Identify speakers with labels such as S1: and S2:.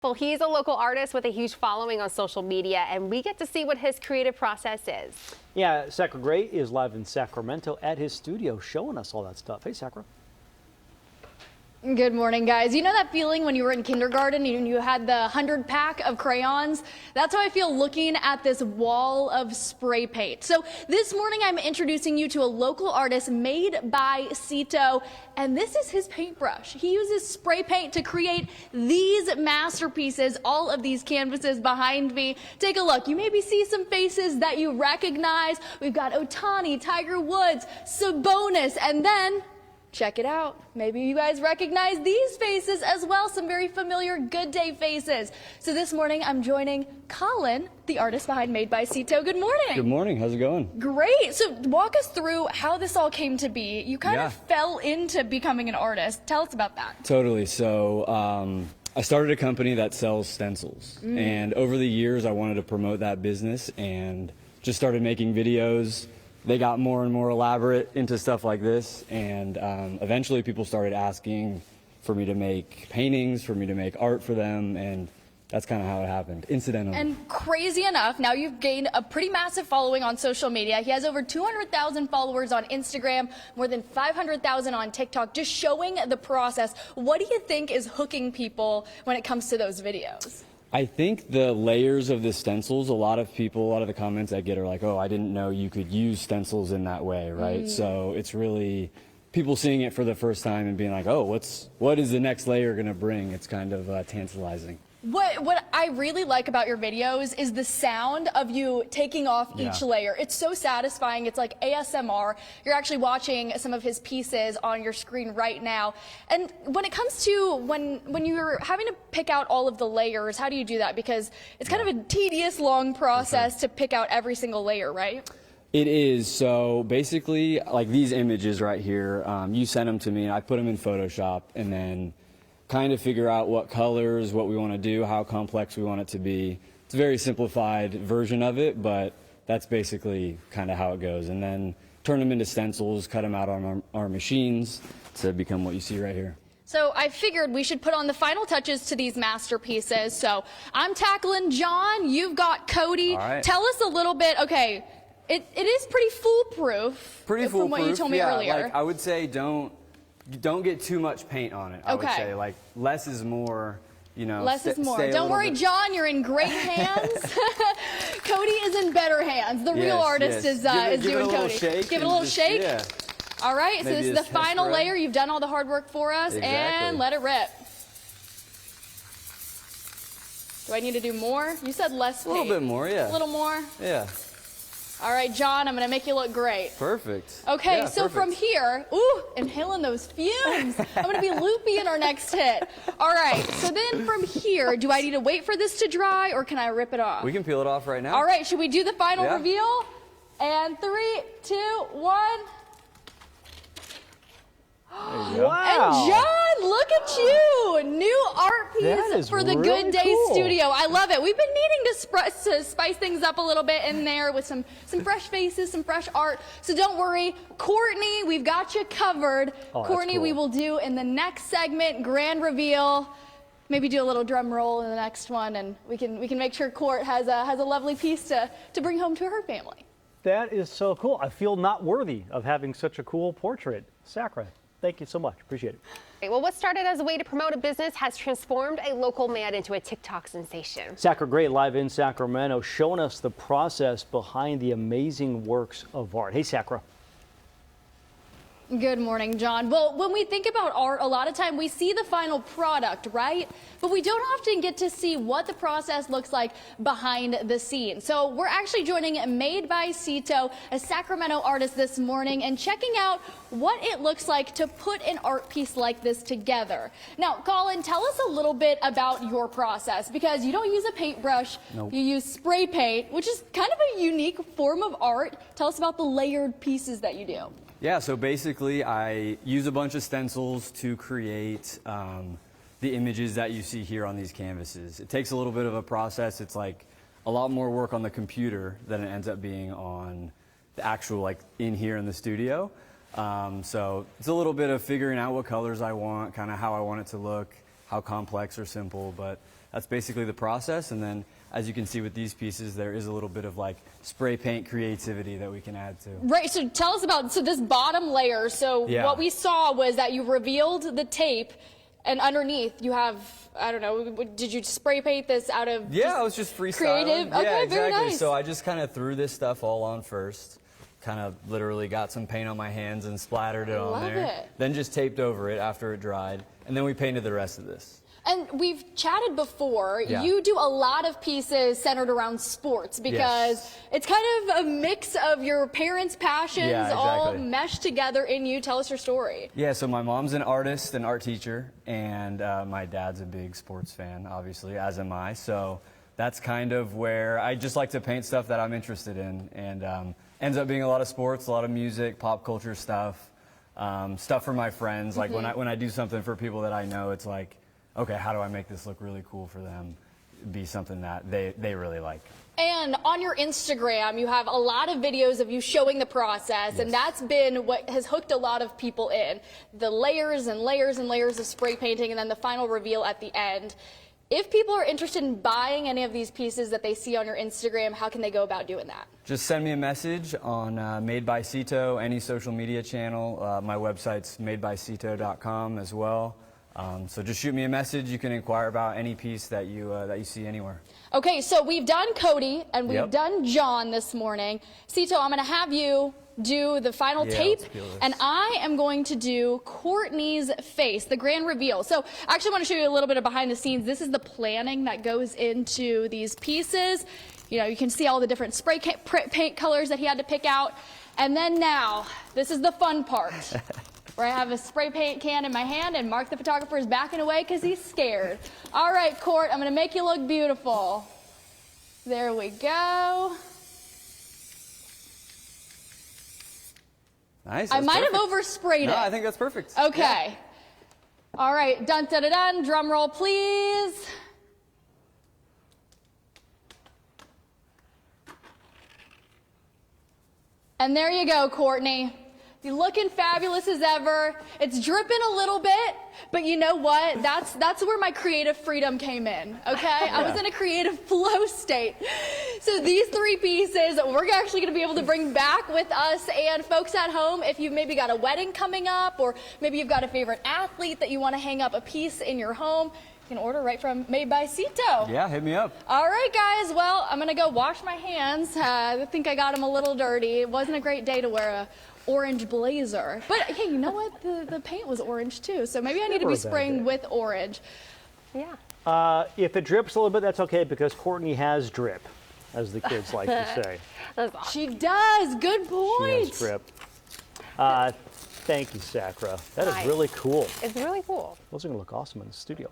S1: Well, he's a local artist with a huge following on social media, and we get to see what his creative process is.
S2: Yeah, Sakura is live in Sacramento at his studio showing us all that stuff. Hey, Sakura.
S3: Good morning, guys. You know that feeling when you were in kindergarten and you had the 100-pack of crayons? That's how I feel looking at this wall of spray paint. So this morning I'm introducing you to a local artist made by Cito, and this is his paintbrush. He uses spray paint to create these masterpieces, all of these canvases behind me. Take a look. You maybe see some faces that you recognize. We've got Otani, Tiger Woods, Sabonis, and then check it out. Maybe you guys recognize these faces as well, some very familiar Good Day faces. So this morning I'm joining Colin, the artist behind Made by Cito. Good morning.
S4: Good morning. How's it going?
S3: Great. So walk us through how this all came to be. You kind of fell into becoming an artist. Tell us about that.
S4: Totally. So I started a company that sells stencils. And over the years I wanted to promote that business and just started making videos. They got more and more elaborate into stuff like this, and eventually people started asking for me to make paintings, for me to make art for them, and that's kind of how it happened, incidentally.
S3: And crazy enough, now you've gained a pretty massive following on social media. He has over 200,000 followers on Instagram, more than 500,000 on TikTok, just showing the process. What do you think is hooking people when it comes to those videos?
S4: I think the layers of the stencils, a lot of the comments I get are like, oh, I didn't know you could use stencils in that way, right? So it's really people seeing it for the first time and being like, oh, what is the next layer going to bring? It's kind of tantalizing.
S3: What I really like about your videos is the sound of you taking off each layer. It's so satisfying. It's like ASMR. You're actually watching some of his pieces on your screen right now. And when it comes to when you're having to pick out all of the layers, how do you do that? Because it's kind of a tedious, long process to pick out every single layer, right?
S4: It is. So basically, like these images right here, you sent them to me and I put them in Photoshop and then kind of figure out what colors, what we want to do, how complex we want it to be. It's a very simplified version of it, but that's basically kind of how it goes. And then turn them into stencils, cut them out on our machines to become what you see right here.
S3: So I figured we should put on the final touches to these masterpieces. So I'm tackling John, you've got Cody.
S4: All right.
S3: Tell us a little bit, okay, it is pretty foolproof. From what you told me earlier.
S4: Like I would say don't get too much paint on it. I would say like less is more, you know.
S3: Less is more. Don't worry, John, you're in great hands. Cody is in better hands. The real artist is doing Cody. Give it a little shake. Yeah. All right, so this is the final layer. You've done all the hard work for us, and let it rip. Do I need to do more? You said less paint.
S4: A little bit more, yeah.
S3: A little more?
S4: Yeah.
S3: All right, John, I'm going to make you look great.
S4: Perfect.
S3: Okay,
S4: yeah,
S3: so from here, inhaling those fumes. I'm going to be loopy in our next hit. All right, so then from here, do I need to wait for this to dry or can I rip it off?
S4: We can peel it off right now.
S3: All right, should we do the final reveal? And 3, 2, 1.
S2: Wow.
S3: And John, look at you! New art piece for the Good Day studio. I love it. We've been needing to spice things up a little bit in there with some fresh faces, some fresh art. So don't worry, Courtney, we've got you covered. Courtney, we will do in the next segment, grand reveal. Maybe do a little drum roll in the next one, and we can make sure Court has a lovely piece to bring home to her family.
S2: That is so cool. I feel not worthy of having such a cool portrait. Sakura, thank you so much. Appreciate it.
S1: Well, what started as a way to promote a business has transformed a local man into a TikTok sensation.
S2: Sakura live in Sacramento showing us the process behind the amazing works of art. Hey, Sakura.
S3: Good morning, John. Well, when we think about art, a lot of time we see the final product, right? But we don't often get to see what the process looks like behind the scenes. So we're actually joining Made by Cito, a Sacramento artist this morning, and checking out what it looks like to put an art piece like this together. Now, Colin, tell us a little bit about your process, because you don't use a paintbrush.
S4: Nope.
S3: You use spray paint, which is kind of a unique form of art. Tell us about the layered pieces that you do.
S4: Yeah, so basically I use a bunch of stencils to create the images that you see here on these canvases. It takes a little bit of a process. It's like a lot more work on the computer than it ends up being on the actual, like in here in the studio. So it's a little bit of figuring out what colors I want, kind of how I want it to look, how complex or simple, but that's basically the process. And then, as you can see with these pieces, there is a little bit of like spray paint creativity that we can add to.
S3: Right, so tell us about, so this bottom layer, so
S4: Yeah.
S3: what we saw was that you revealed the tape, and underneath you have, I don't know, did you spray paint this out of
S4: Yeah, I was just freestyling.
S3: creative?
S4: Yeah,
S3: Okay,
S4: exactly.
S3: very nice.
S4: So I just kind of threw this stuff all on first. Kind of literally got some paint on my hands and splattered it on
S3: Love
S4: there.
S3: it.
S4: Then just taped over it after it dried. And then we painted the rest of this.
S3: And we've chatted before,
S4: Yeah.
S3: you do a lot of pieces centered around sports because
S4: Yes.
S3: it's kind of a mix of your parents' passions
S4: Yeah,
S3: all
S4: exactly.
S3: meshed together in you. Tell us your story.
S4: Yeah, so my mom's an artist, an art teacher, and my dad's a big sports fan, obviously, as am I. So that's kind of where I just like to paint stuff that I'm interested in. And ends up being a lot of sports, a lot of music, pop culture stuff, stuff for my friends. Like when I do something for people that I know, it's like, okay, how do I make this look really cool for them? Be something that they really like.
S3: And on your Instagram, you have a lot of videos of you showing the process, and that's been what has hooked a lot of people in. The layers and layers and layers of spray painting, and then the final reveal at the end. If people are interested in buying any of these pieces that they see on your Instagram, how can they go about doing that?
S4: Just send me a message on Made by Cito, any social media channel. My website's madebysito.com as well. So just shoot me a message. You can inquire about any piece that you see anywhere.
S3: Okay, so we've done Cody and we've
S4: Yep.
S3: done John this morning. Cito, I'm going to have you do the final
S4: Yeah,
S3: tape,
S4: let's peel this.
S3: and I am going to do Courtney's face, the grand reveal. So I actually want to show you a little bit of behind the scenes. This is the planning that goes into these pieces. You know, you can see all the different spray paint colors that he had to pick out. And then now, this is the fun part. Where I have a spray paint can in my hand and Mark the photographer is backing away because he's scared. All right, Court, I'm going to make you look beautiful. There we go.
S4: Nice.
S3: I
S4: that's
S3: might have
S4: perfect.
S3: oversprayed
S4: No,
S3: it.
S4: I think that's perfect.
S3: Okay. All right, dun dun dun dun. Drum roll, please. And there you go, Courtney. You're looking fabulous as ever. It's dripping a little bit, but you know what? That's where my creative freedom came in, okay? I was in a creative flow state. So these three pieces, we're actually gonna be able to bring back with us. And folks at home, if you've maybe got a wedding coming up, or maybe you've got a favorite athlete that you wanna hang up a piece in your home, you can order right from Made by Cito.
S4: Yeah, hit me up.
S3: All right, guys. Well, I'm gonna go wash my hands. I think I got them a little dirty. It wasn't a great day to wear a orange blazer. But hey, you know what? The paint was orange too, so maybe I need to
S2: Never
S3: be
S2: a bad
S3: spraying
S2: day.
S3: with orange.
S1: Yeah.
S2: If it drips a little bit, that's okay because Courtney has drip, as the kids like to say.
S1: That's awesome.
S3: She does. Good
S2: She
S3: point.
S2: has drip. Thank you, Sakura. That is
S1: Nice.
S2: really cool.
S1: It's really cool.
S2: Those are going to look awesome in the studio.